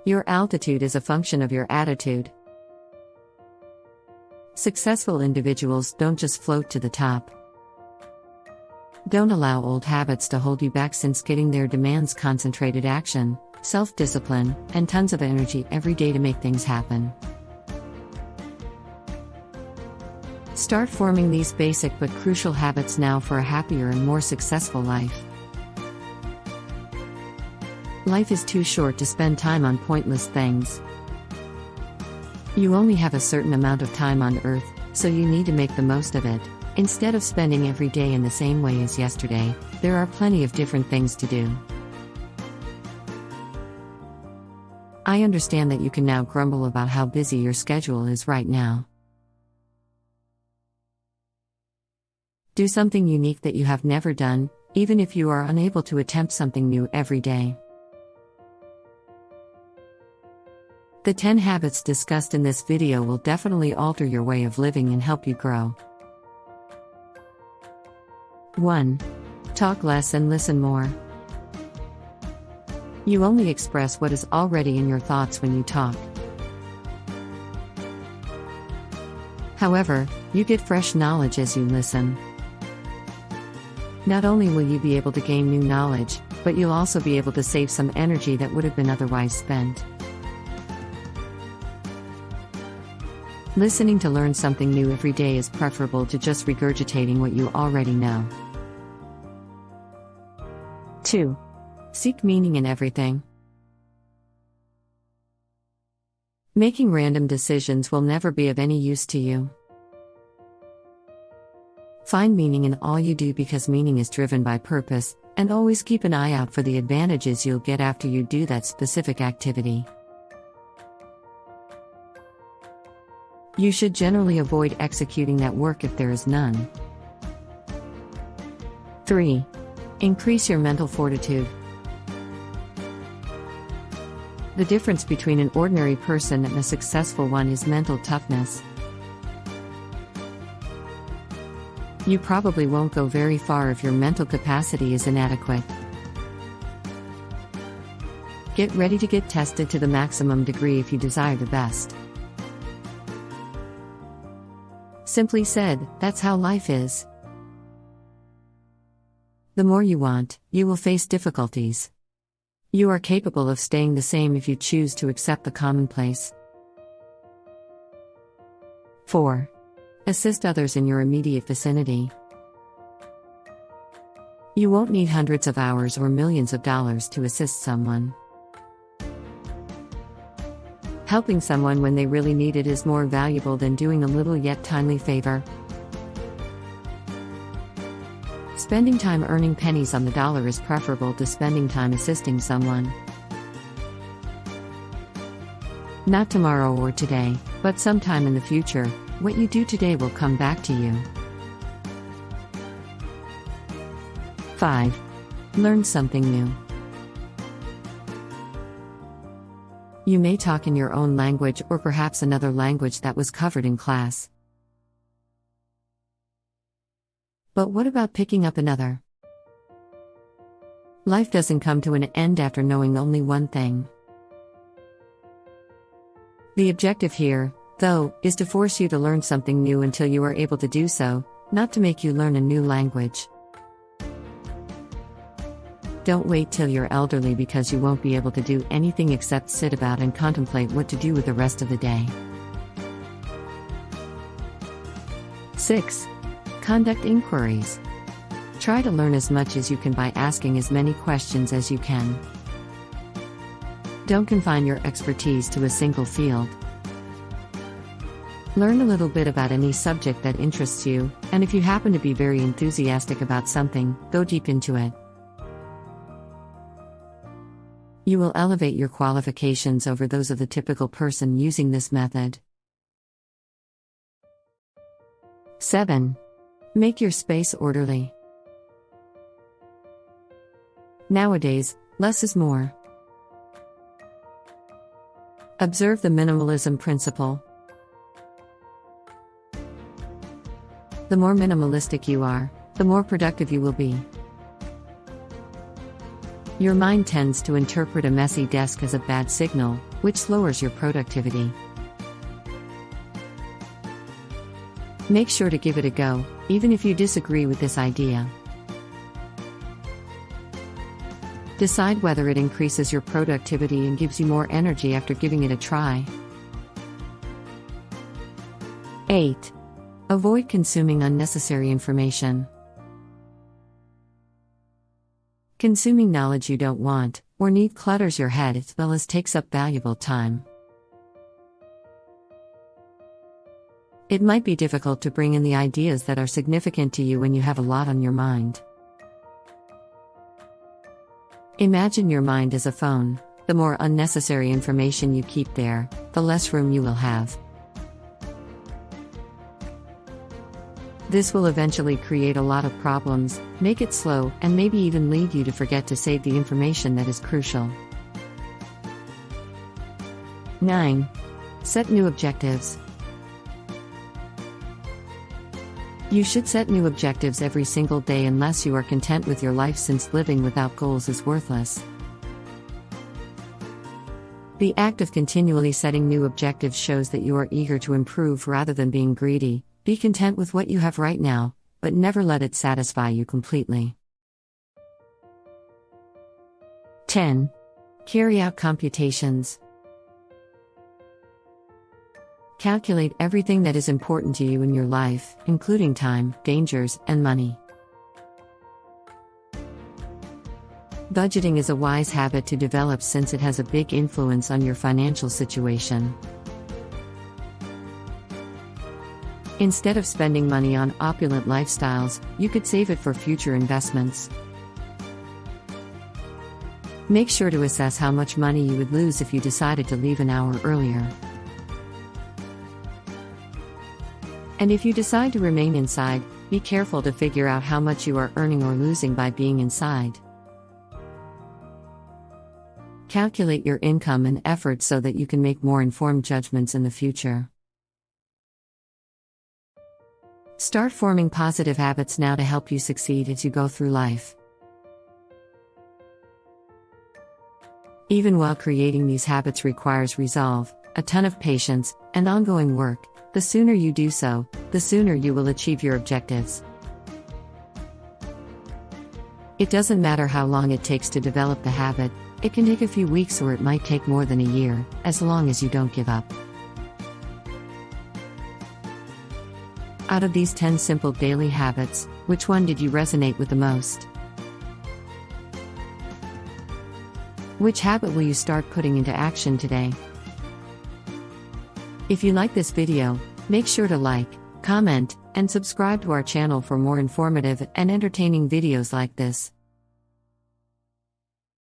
Your altitude is a function of your attitude. Successful individuals don't just float to the top. Don't allow old habits to hold you back, since getting there demands concentrated action, self-discipline, and tons of energy every day to make things happen. Start forming these basic but crucial habits now for a happier and more successful life. Life is too short to spend time on pointless things. You only have a certain amount of time on Earth, so you need to make the most of it. Instead of spending every day in the same way as yesterday, there are plenty of different things to do. I understand that you can now grumble about how busy your schedule is right now. Do something unique that you have never done, even if you are unable to attempt something new every day. The 10 habits discussed in this video will definitely alter your way of living and help you grow. 1. Talk less and listen more. You only express what is already in your thoughts when you talk. However, you get fresh knowledge as you listen. Not only will you be able to gain new knowledge, but you'll also be able to save some energy that would have been otherwise spent. Listening to learn something new every day is preferable to just regurgitating what you already know. 2. Seek meaning in everything. Making random decisions will never be of any use to you. Find meaning in all you do, because meaning is driven by purpose, and always keep an eye out for the advantages you'll get after you do that specific activity. You should generally avoid executing that work if there is none. 3. Increase your mental fortitude. The difference between an ordinary person and a successful one is mental toughness. You probably won't go very far if your mental capacity is inadequate. Get ready to get tested to the maximum degree if you desire the best. Simply said, that's how life is. The more you want, you will face difficulties. You are capable of staying the same if you choose to accept the commonplace. 4. Assist others in your immediate vicinity. You won't need hundreds of hours or millions of dollars to assist someone. Helping someone when they really need it is more valuable than doing a little yet timely favor. Spending time earning pennies on the dollar is preferable to spending time assisting someone. Not tomorrow or today, but sometime in the future, what you do today will come back to you. 5. Learn something new. You may talk in your own language or perhaps another language that was covered in class. But what about picking up another? Life doesn't come to an end after knowing only one thing. The objective here, though, is to force you to learn something new until you are able to do so, not to make you learn a new language. Don't wait till you're elderly, because you won't be able to do anything except sit about and contemplate what to do with the rest of the day. 6. Conduct inquiries. Try to learn as much as you can by asking as many questions as you can. Don't confine your expertise to a single field. Learn a little bit about any subject that interests you, and if you happen to be very enthusiastic about something, go deep into it. You will elevate your qualifications over those of the typical person using this method. 7. Make your space orderly. Nowadays, less is more. Observe the minimalism principle. The more minimalistic you are, the more productive you will be. Your mind tends to interpret a messy desk as a bad signal, which lowers your productivity. Make sure to give it a go, even if you disagree with this idea. Decide whether it increases your productivity and gives you more energy after giving it a try. 8. Avoid consuming unnecessary information. Consuming knowledge you don't want or need clutters your head as well as takes up valuable time. It might be difficult to bring in the ideas that are significant to you when you have a lot on your mind. Imagine your mind as a phone. The more unnecessary information you keep there, the less room you will have. This will eventually create a lot of problems, make it slow, and maybe even lead you to forget to save the information that is crucial. 9. Set new objectives. You should set new objectives every single day unless you are content with your life, since living without goals is worthless. The act of continually setting new objectives shows that you are eager to improve rather than being greedy. Be content with what you have right now, but never let it satisfy you completely. 10. Carry out computations. Calculate everything that is important to you in your life, including time, dangers, and money. Budgeting is a wise habit to develop since it has a big influence on your financial situation. Instead of spending money on opulent lifestyles, you could save it for future investments. Make sure to assess how much money you would lose if you decided to leave an hour earlier. And if you decide to remain inside, be careful to figure out how much you are earning or losing by being inside. Calculate your income and effort so that you can make more informed judgments in the future. Start forming positive habits now to help you succeed as you go through life. Even while creating these habits requires resolve, a ton of patience, and ongoing work, the sooner you do so, the sooner you will achieve your objectives. It doesn't matter how long it takes to develop the habit, it can take a few weeks or it might take more than a year, as long as you don't give up. Out of these 10 simple daily habits, which one did you resonate with the most? Which habit will you start putting into action today? If you like this video, make sure to like, comment, and subscribe to our channel for more informative and entertaining videos like this.